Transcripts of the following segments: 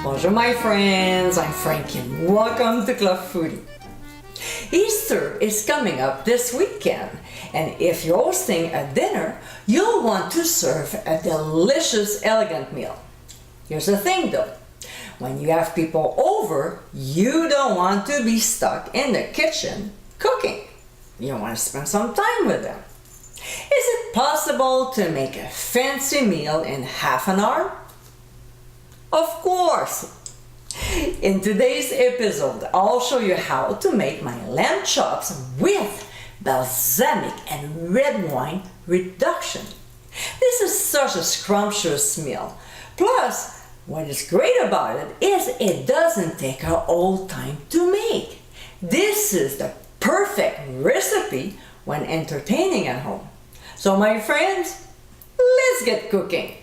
Bonjour my friends, I'm Frankie and welcome to Club Foodie. Easter is coming up this weekend, and if you're hosting a dinner, you'll want to serve a delicious, elegant meal. Here's the thing though, when you have people over, you don't want to be stuck in the kitchen cooking. You want to spend some time with them. Is it possible to make a fancy meal in half an hour? Of course! In today's episode, I'll show you how to make my lamb chops with balsamic and red wine reduction. This is such a scrumptious meal. Plus, what is great about it is it doesn't take a whole time to make. This is the perfect recipe when entertaining at home. So my friends, let's get cooking.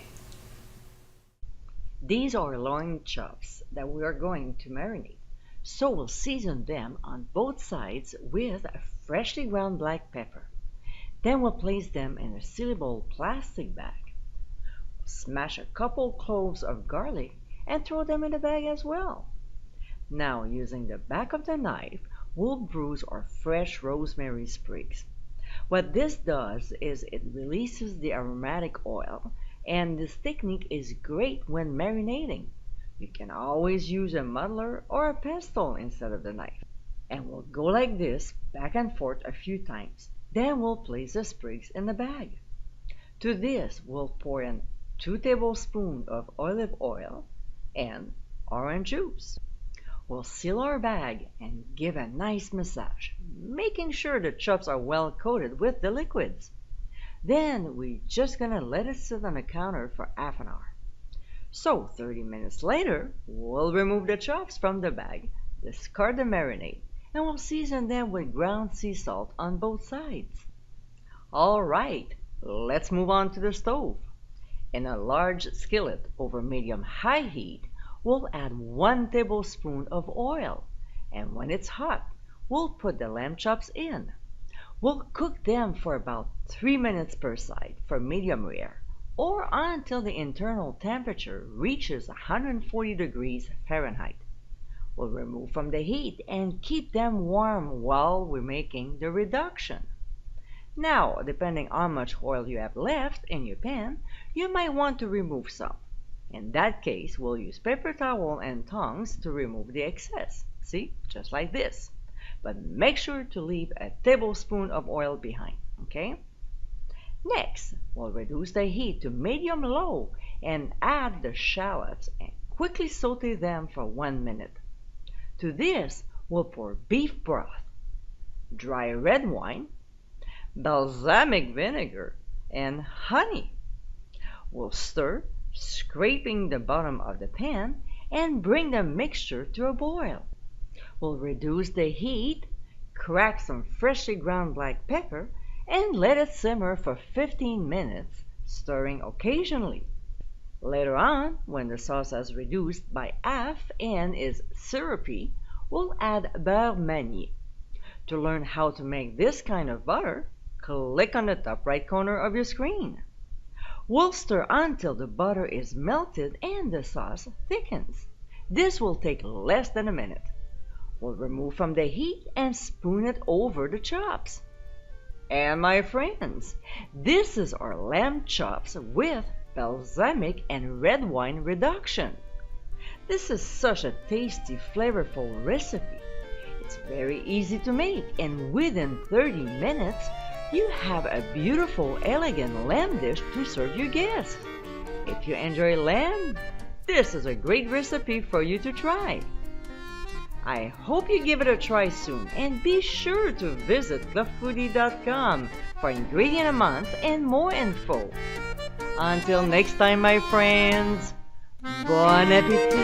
These are loin chops that we are going to marinate. So we'll season them on both sides with a freshly ground black pepper. Then we'll place them in a sealable plastic bag. We'll smash a couple cloves of garlic and throw them in the bag as well. Now, using the back of the knife, we'll bruise our fresh rosemary sprigs. What this does is it releases the aromatic oil, and this technique is great when marinating. You can always use a muddler or a pestle instead of the knife. And we'll go like this back and forth a few times. Then we'll place the sprigs in the bag. To this, we'll pour in 2 tablespoons of olive oil and orange juice. We'll seal our bag and give a nice massage, making sure the chops are well coated with the liquids. Then we're just gonna let it sit on the counter for half an hour. So 30 minutes later, we'll remove the chops from the bag, discard the marinade, and we'll season them with ground sea salt on both sides. Alright, let's move on to the stove. In a large skillet over medium-high heat, we'll add 1 tablespoon of oil, and when it's hot, we'll put the lamb chops in. We'll cook them for about 3 minutes per side for medium rare, or until the internal temperature reaches 140 degrees Fahrenheit. We'll remove from the heat and keep them warm while we're making the reduction. Now, depending on how much oil you have left in your pan, you might want to remove some. In that case, we'll use paper towel and tongs to remove the excess. See, just like this. But make sure to leave a tablespoon of oil behind, okay? Next, we'll reduce the heat to medium-low and add the shallots and quickly saute them for 1 minute. To this, we'll pour beef broth, dry red wine, balsamic vinegar, and honey. We'll stir, scraping the bottom of the pan, and bring the mixture to a boil. We'll reduce the heat, crack some freshly ground black pepper, and let it simmer for 15 minutes, stirring occasionally. Later on, when the sauce has reduced by half and is syrupy, we'll add beurre manier. To learn how to make this kind of butter, click on the top right corner of your screen. We'll stir until the butter is melted and the sauce thickens. This will take less than a minute. We'll remove from the heat and spoon it over the chops. And my friends, this is our lamb chops with balsamic and red wine reduction. This is such a tasty, flavorful recipe. It's very easy to make, and within 30 minutes, you have a beautiful, elegant lamb dish to serve your guests. If you enjoy lamb, this is a great recipe for you to try. I hope you give it a try soon, and be sure to visit clubfoodie.com for ingredient amounts and more info. Until next time, my friends, bon appétit!